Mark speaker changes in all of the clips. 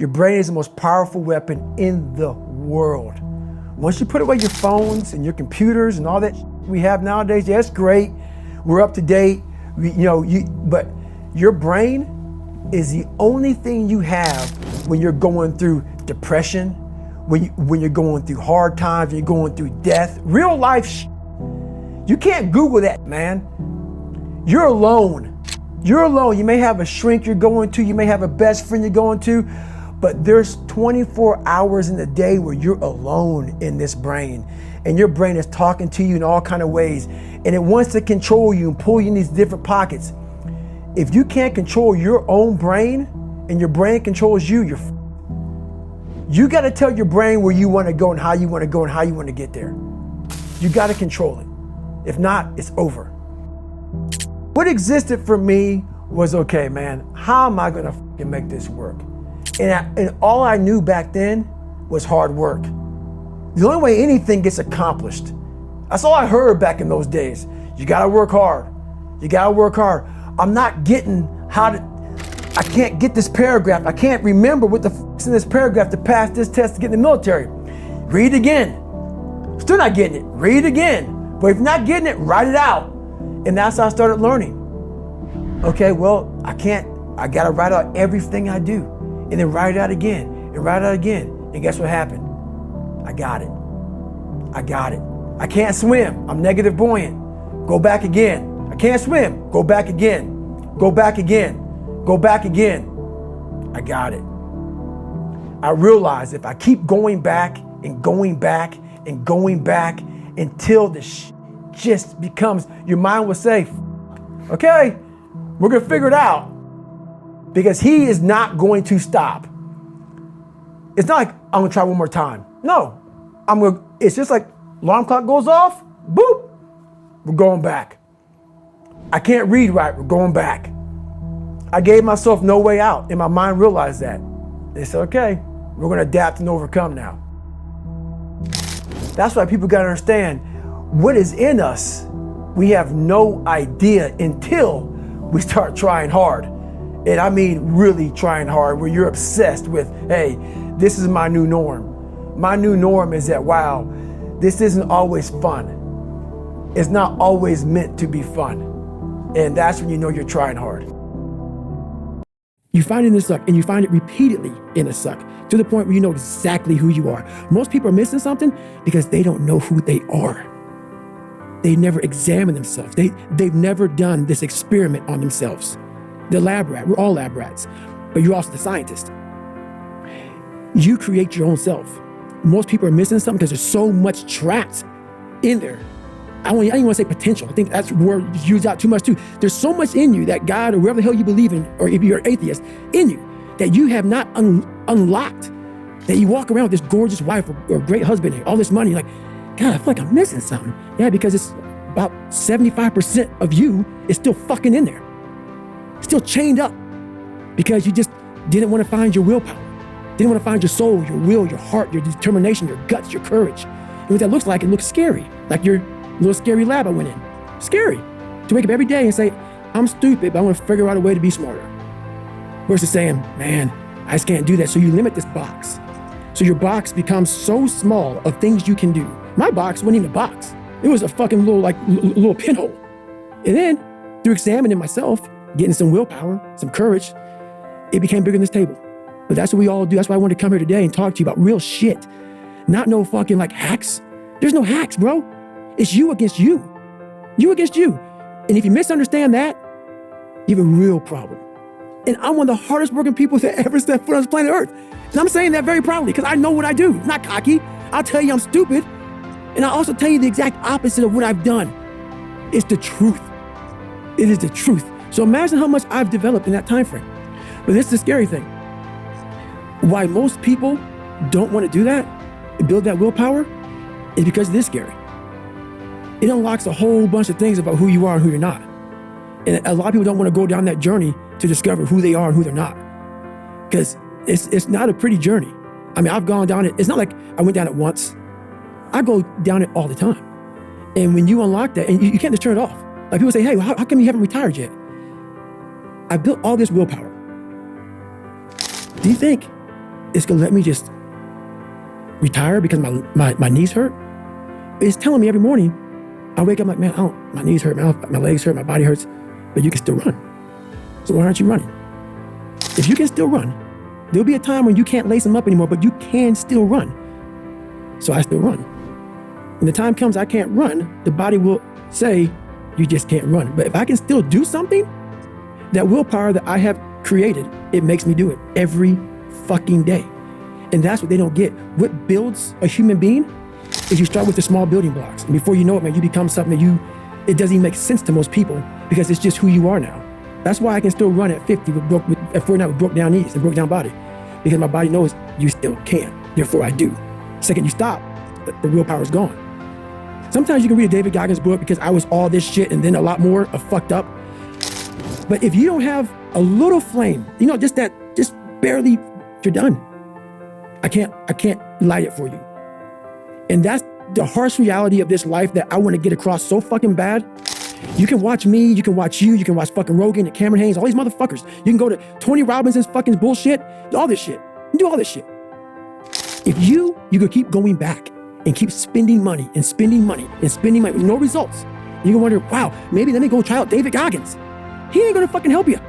Speaker 1: Your brain is the most powerful weapon in the world. Once you put away your phones and your computers and all that we have nowadays, yeah, it's great. We're up to date. But your brain is the only thing you have when you're going through depression, when you're going through hard times, when you're going through death, real life. You can't Google that, man. You're alone. You're alone. You may have a shrink you're going to, you may have a best friend you're going to, but there's 24 hours in the day where you're alone in this brain, and your brain is talking to you in all kinds of ways, and it wants to control you and pull you in these different pockets. If you can't control your own brain and your brain controls you, you got to tell your brain where you want to go and how you want to go and how you want to get there. You got to control it. If not, it's over. What existed for me was, okay, man, how am I going to fucking make this work? And all I knew back then was hard work. The only way anything gets accomplished. That's all I heard back in those days. You got to work hard. You got to work hard. I'm not getting I can't get this paragraph. I can't remember what the f***'s in this paragraph to pass this test to get in the military. Read again. Still not getting it. Read again. But if you're not getting it, write it out. And that's how I started learning. Okay, well, I got to write out everything I do. And then write it out again. And write it out again. And guess what happened? I got it. I can't swim. I'm negative buoyant. Go back again. I can't swim. Go back again. Go back again. Go back again. I got it. I realized if I keep going back and going back and going back until the just becomes, your mind will say, okay, we're going to figure it out, because he is not going to stop. It's not like I'm going to try one more time. No, it's just like alarm clock goes off, boop, we're going back. I can't read right, we're going back. I gave myself no way out, and my mind realized that. They said, okay, we're going to adapt and overcome now. That's why people got to understand what is in us. We have no idea until we start trying hard. And I mean really trying hard, where you're obsessed with, hey, this is my new norm. My new norm is that, wow, this isn't always fun. It's not always meant to be fun. And that's when you know you're trying hard. You find it in the suck, and you find it repeatedly in the suck, to the point where you know exactly who you are. Most people are missing something because they don't know who they are. They never examine themselves. They've never done this experiment on themselves. The lab rat, we're all lab rats, but you're also the scientist. You create your own self. Most people are missing something because there's so much trapped in there. I don't even want to say potential. I think that's a word used out too much too. There's so much in you that God or whatever the hell you believe in, or if you're an atheist, in you that you have not unlocked. That you walk around with this gorgeous wife or great husband and all this money, like, God, I feel like I'm missing something. Yeah, because it's about 75% of you is still fucking in there. Still chained up because you just didn't want to find your willpower. Didn't want to find your soul, your will, your heart, your determination, your guts, your courage. And what that looks like, it looks scary. Like your little scary lab I went in. Scary. To wake up every day and say, I'm stupid, but I want to figure out a way to be smarter. Versus saying, man, I just can't do that. So you limit this box. So your box becomes so small of things you can do. My box wasn't even a box. It was a fucking little pinhole. And then through examining myself, getting some willpower, some courage, it became bigger than this table. But that's what we all do. That's why I wanted to come here today and talk to you about real shit. Not no fucking like hacks. There's no hacks, bro. It's you against you. You against you. And if you misunderstand that, you have a real problem. And I'm one of the hardest working people to ever step foot on this planet Earth. And I'm saying that very proudly because I know what I do. It's not cocky. I'll tell you I'm stupid. And I'll also tell you the exact opposite of what I've done. It's the truth. It is the truth. So imagine how much I've developed in that time frame. But this is the scary thing. Why most people don't want to do that and build that willpower is because it is scary. It unlocks a whole bunch of things about who you are and who you're not. And a lot of people don't want to go down that journey to discover who they are and who they're not. Because it's not a pretty journey. I mean, I've gone down it. It's not like I went down it once. I go down it all the time. And when you unlock that, and you can't just turn it off. Like people say, hey, well, how come you haven't retired yet? I built all this willpower. Do you think it's gonna let me just retire because my knees hurt. It's telling me every morning, I wake up like, man, my knees hurt, my legs hurt, my body hurts, but you can still run. So why aren't you running? If you can still run, there'll be a time when you can't lace them up anymore, but you can still run. So I still run. When the time comes I can't run, the body will say, you just can't run. But if I can still do something, that willpower that I have created, it makes me do it every fucking day. And that's what they don't get. What builds a human being is you start with the small building blocks. And before you know it, man, you become something that it doesn't even make sense to most people because it's just who you are now. That's why I can still run at 50 at 49 with broke down knees and broke down body, because my body knows you still can. Therefore I do. Second you stop, the willpower is gone. Sometimes you can read a David Goggins book because I was all this shit and then a lot more of fucked up. But if you don't have a little flame, just barely, you're done. I can't light it for you. And that's the harsh reality of this life that I want to get across so fucking bad. You can watch me, you can watch you, you can watch fucking Rogan and Cameron Haynes, all these motherfuckers. You can go to Tony Robinson's fucking bullshit, all this shit. You do all this shit. If you could keep going back and keep spending money and spending money and spending money with no results, you can wonder, wow, maybe let me go try out David Goggins. He ain't gonna fucking help you.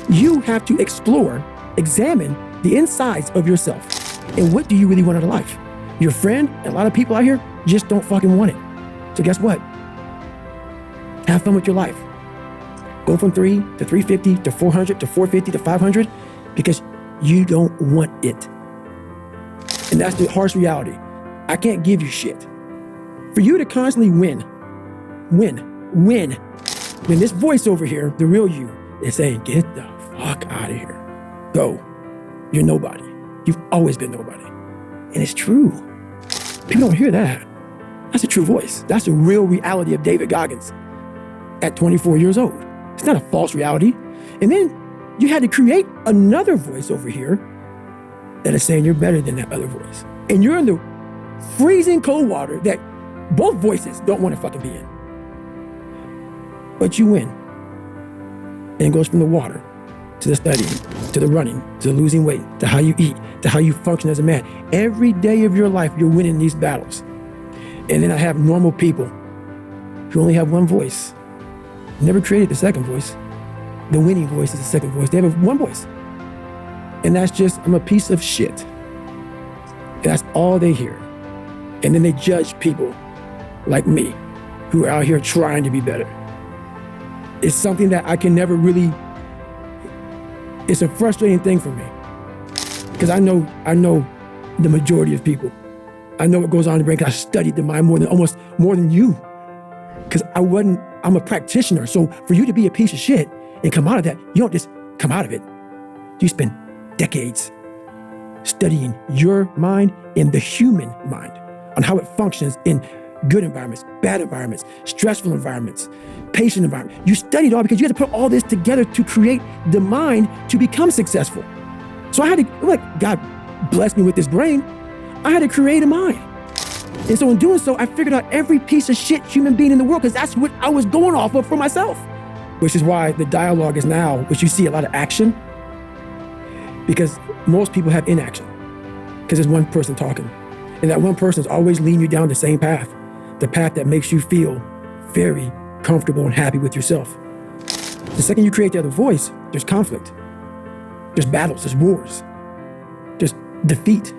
Speaker 1: You have to explore, examine the insides of yourself. And what do you really want out of life? Your friend, and a lot of people out here just don't fucking want it. So guess what? Have fun with your life. Go from 3 to 350 to 400 to 450 to 500 because you don't want it. And that's the harsh reality. I can't give you shit. For you to constantly win. When this voice over here, the real you, is saying, get the fuck out of here. Go. You're nobody. You've always been nobody. And it's true. People don't hear that. That's a true voice. That's the real reality of David Goggins at 24 years old. It's not a false reality. And then you had to create another voice over here that is saying you're better than that other voice. And you're in the freezing cold water that both voices don't want to fucking be in. But you win. And it goes from the water to the studying, to the running, to the losing weight, to how you eat, to how you function as a man. Every day of your life, you're winning these battles. And then I have normal people who only have one voice. Never created the second voice. The winning voice is the second voice. They have one voice. And that's just, I'm a piece of shit. That's all they hear. And then they judge people like me who are out here trying to be better. It's something that I can never really, it's a frustrating thing for me. Because I know the majority of people. I know what goes on in the brain because I studied the mind almost more than you. Because I'm a practitioner. So for you to be a piece of shit and come out of that, you don't just come out of it. You spend decades studying your mind and the human mind on how it functions in good environments, bad environments, stressful environments, patient environments. You studied all because you had to put all this together to create the mind to become successful. So I had to, God blessed me with this brain. I had to create a mind. And so in doing so, I figured out every piece of shit human being in the world because that's what I was going off of for myself. Which is why the dialogue is now, which you see a lot of action, because most people have inaction because there's one person talking. And that one person is always leading you down the same path, the path that makes you feel very comfortable and happy with yourself. The second you create the other voice, there's conflict. There's battles, there's wars, there's defeat.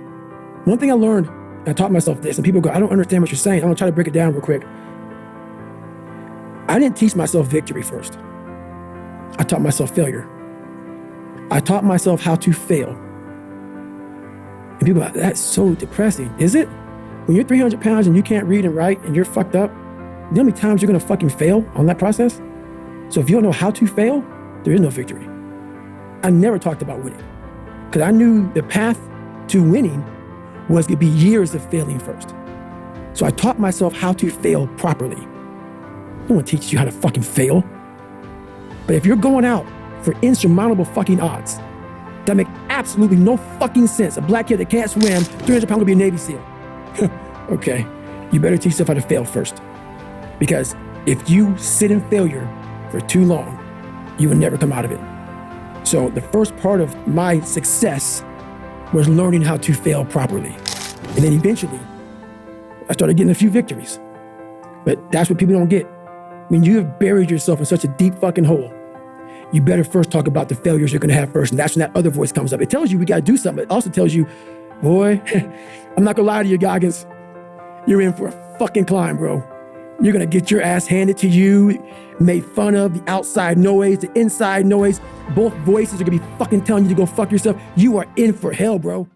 Speaker 1: One thing I learned, and I taught myself this, and people go, I don't understand what you're saying. I'm gonna try to break it down real quick. I didn't teach myself victory first. I taught myself failure. I taught myself how to fail. And people are like, that's so depressing. Is it? When you're 300 pounds and you can't read and write and you're fucked up, you know how many times you're gonna fucking fail on that process? So if you don't know how to fail, there is no victory. I never talked about winning because I knew the path to winning was gonna be years of failing first. So I taught myself how to fail properly. No one teaches you how to fucking fail. But if you're going out for insurmountable fucking odds that make absolutely no fucking sense, a black kid that can't swim, 300 pounds will be a Navy SEAL. Okay, you better teach yourself how to fail first. Because if you sit in failure for too long, you will never come out of it. So the first part of my success was learning how to fail properly. And then eventually, I started getting a few victories. But that's what people don't get. When you have buried yourself in such a deep fucking hole, you better first talk about the failures you're gonna have first. And that's when that other voice comes up. It tells you we gotta do something. It also tells you, boy, I'm not gonna lie to you, Goggins. You're in for a fucking climb, bro. You're gonna get your ass handed to you, made fun of, the outside noise, the inside noise. Both voices are gonna be fucking telling you to go fuck yourself. You are in for hell, bro.